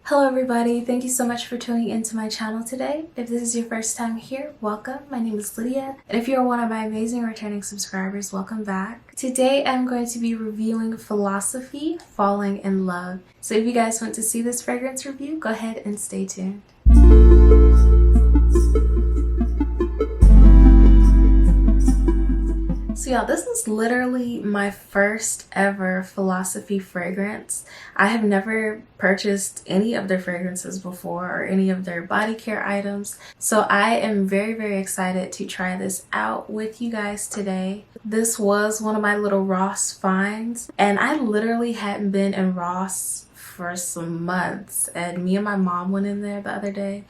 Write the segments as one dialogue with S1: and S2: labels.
S1: Hello everybody, thank you so much for tuning into my channel today. If this is your first time here, welcome. My name is Lydia, and if you're one of my amazing returning subscribers, welcome back. Today I'm going to be reviewing Philosophy Falling in Love. So if you guys want to see this fragrance review, go ahead and stay tuned. So y'all, this is literally my first ever Philosophy fragrance. I have never purchased any of their fragrances before or any of their body care items. So I am very excited to try this out with you guys today. This was one of my little Ross finds, and I literally hadn't been in Ross for some months, and me and my mom went in there the other day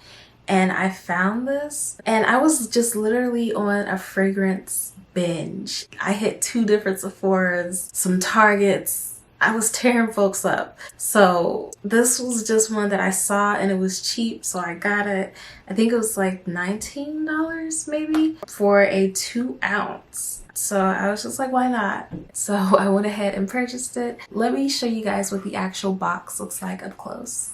S1: and I found this, and I was just literally on a fragrance binge. I hit 2 different Sephoras, some Targets. I was tearing folks up. So this was just one that I saw and it was cheap, so I got it. I think it was like $19 maybe for a 2 ounce. So I was just like, why not? So I went ahead and purchased it. Let me show you guys what the actual box looks like up close.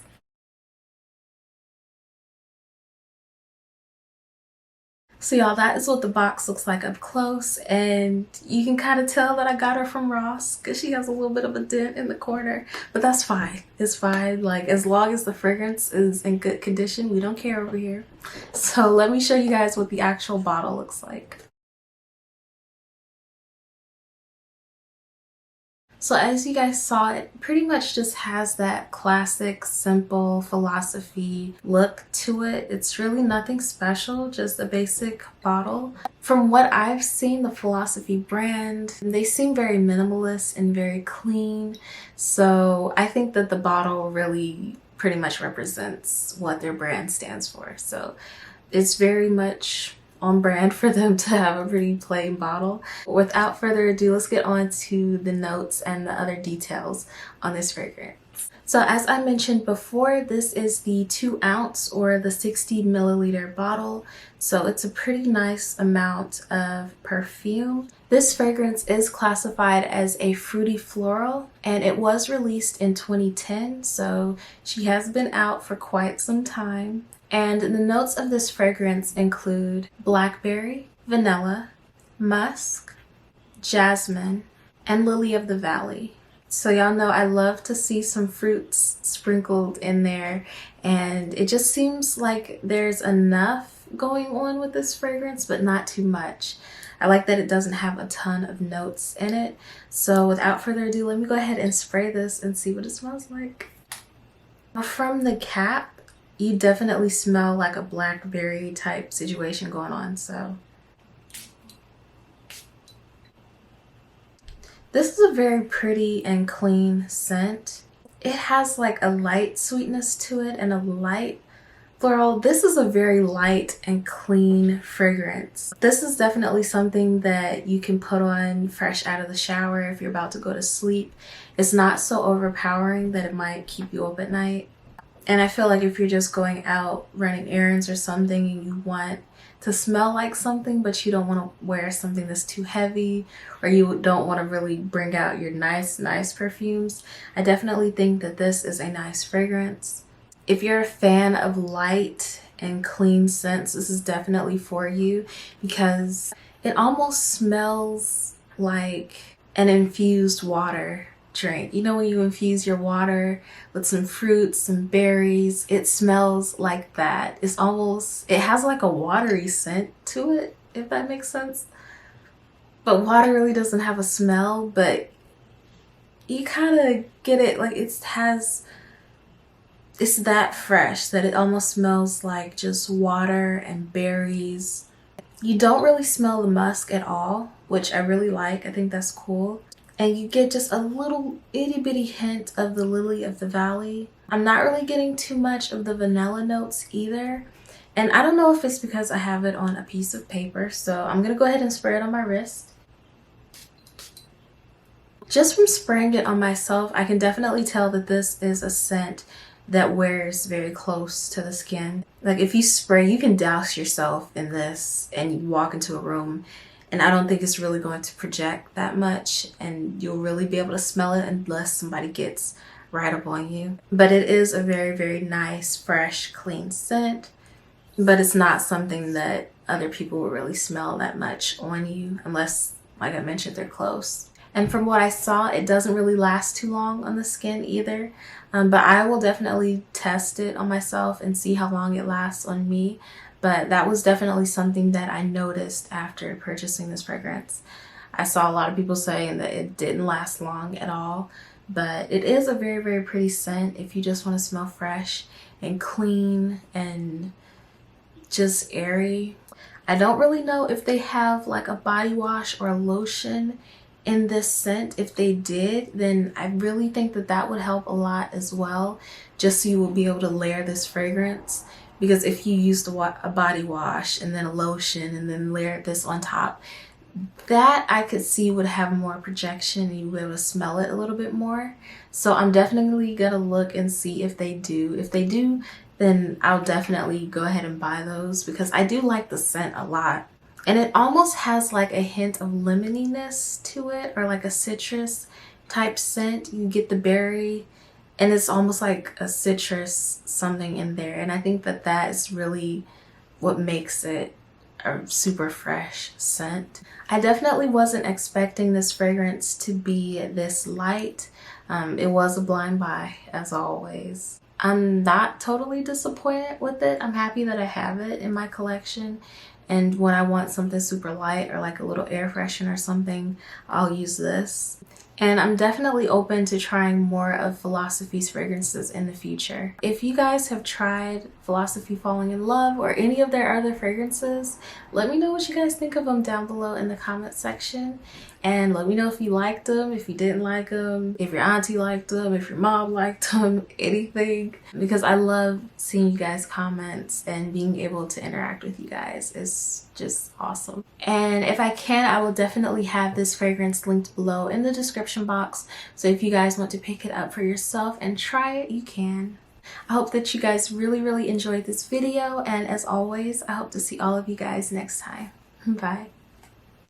S1: So y'all, that is what the box looks like up close, and you can kind of tell that I got her from Ross because she has a little bit of a dent in the corner, but that's fine. It's fine. Like, as long as the fragrance is in good condition, we don't care over here. So let me show you guys what the actual bottle looks like. So as you guys saw, it pretty much just has that classic, simple Philosophy look to it. It's really nothing special, just a basic bottle. From what I've seen, the Philosophy brand, they seem very minimalist and very clean. So I think that the bottle really pretty much represents what their brand stands for. So it's very much on brand for them to have a pretty plain bottle. Without further ado, let's get on to the notes and the other details on this fragrance. So as I mentioned before, this is the 2 ounce or the 60 milliliter bottle. So it's a pretty nice amount of perfume. This fragrance is classified as a fruity floral, and it was released in 2010. So she has been out for quite some time. And the notes of this fragrance include blackberry, vanilla, musk, jasmine, and lily of the valley. So y'all know I love to see some fruits sprinkled in there, and it just seems like there's enough going on with this fragrance, but not too much. I like that it doesn't have a ton of notes in it. So without further ado, let me go ahead and spray this and see what it smells like. From the cap, you definitely smell like a blackberry type situation going on. So this is a very pretty and clean scent. It has like a light sweetness to it and a light floral. This is a very light and clean fragrance. This is definitely something that you can put on fresh out of the shower if you're about to go to sleep. It's not so overpowering that it might keep you up at night. And I feel like if you're just going out running errands or something and you want to smell like something, but you don't want to wear something that's too heavy, or you don't want to really bring out your nice perfumes, I definitely think that this is a nice fragrance. If you're a fan of light and clean scents, this is definitely for you because it almost smells like an infused water drink. You know, when you infuse your water with some fruits, some berries, it smells like that. It's almost, it has like a watery scent to it, if that makes sense. But water really doesn't have a smell, but you kind of get it, like it's that fresh that it almost smells like just water and berries. You don't really smell the musk at all, which I really like. I think that's cool. And you get just a little itty bitty hint of the lily of the valley. I'm not really getting too much of the vanilla notes either. And I don't know if it's because I have it on a piece of paper. So I'm gonna go ahead and spray it on my wrist. Just from spraying it on myself, I can definitely tell that this is a scent that wears very close to the skin. Like if you spray, you can douse yourself in this and you walk into a room, and I don't think it's really going to project that much, and you'll really be able to smell it unless somebody gets right up on you. But it is a very, very nice, fresh, clean scent. But it's not something that other people will really smell that much on you unless, like I mentioned, they're close. And from what I saw, it doesn't really last too long on the skin either. But I will definitely test it on myself and see how long it lasts on me. But that was definitely something that I noticed after purchasing this fragrance. I saw a lot of people saying that it didn't last long at all. But it is a very, very pretty scent if you just want to smell fresh and clean and just airy. I don't really know if they have like a body wash or a lotion in this scent. If they did, then I really think that that would help a lot as well, just so you will be able to layer this fragrance. Because if you used a body wash and then a lotion and then layer this on top, that I could see would have more projection and you would be able to smell it a little bit more. So I'm definitely gonna look and see if they do. If they do, then I'll definitely go ahead and buy those because I do like the scent a lot. And it almost has like a hint of lemoniness to it, or like a citrus type scent. You get the berry and it's almost like a citrus something in there. And I think that that is really what makes it a super fresh scent. I definitely wasn't expecting this fragrance to be this light. It was a blind buy as always. I'm not totally disappointed with it. I'm happy that I have it in my collection. And when I want something super light or like a little air freshener or something, I'll use this. And I'm definitely open to trying more of Philosophy's fragrances in the future. If you guys have tried Philosophy Falling in Love or any of their other fragrances, let me know what you guys think of them down below in the comment section. And let me know if you liked them, if you didn't like them, if your auntie liked them, if your mom liked them, anything. Because I love seeing you guys' comments and being able to interact with you guys. It's just awesome. And if I can, I will definitely have this fragrance linked below in the description box. So if you guys want to pick it up for yourself and try it, you can. I hope that you guys really enjoyed this video. And as always, I hope to see all of you guys next time. Bye.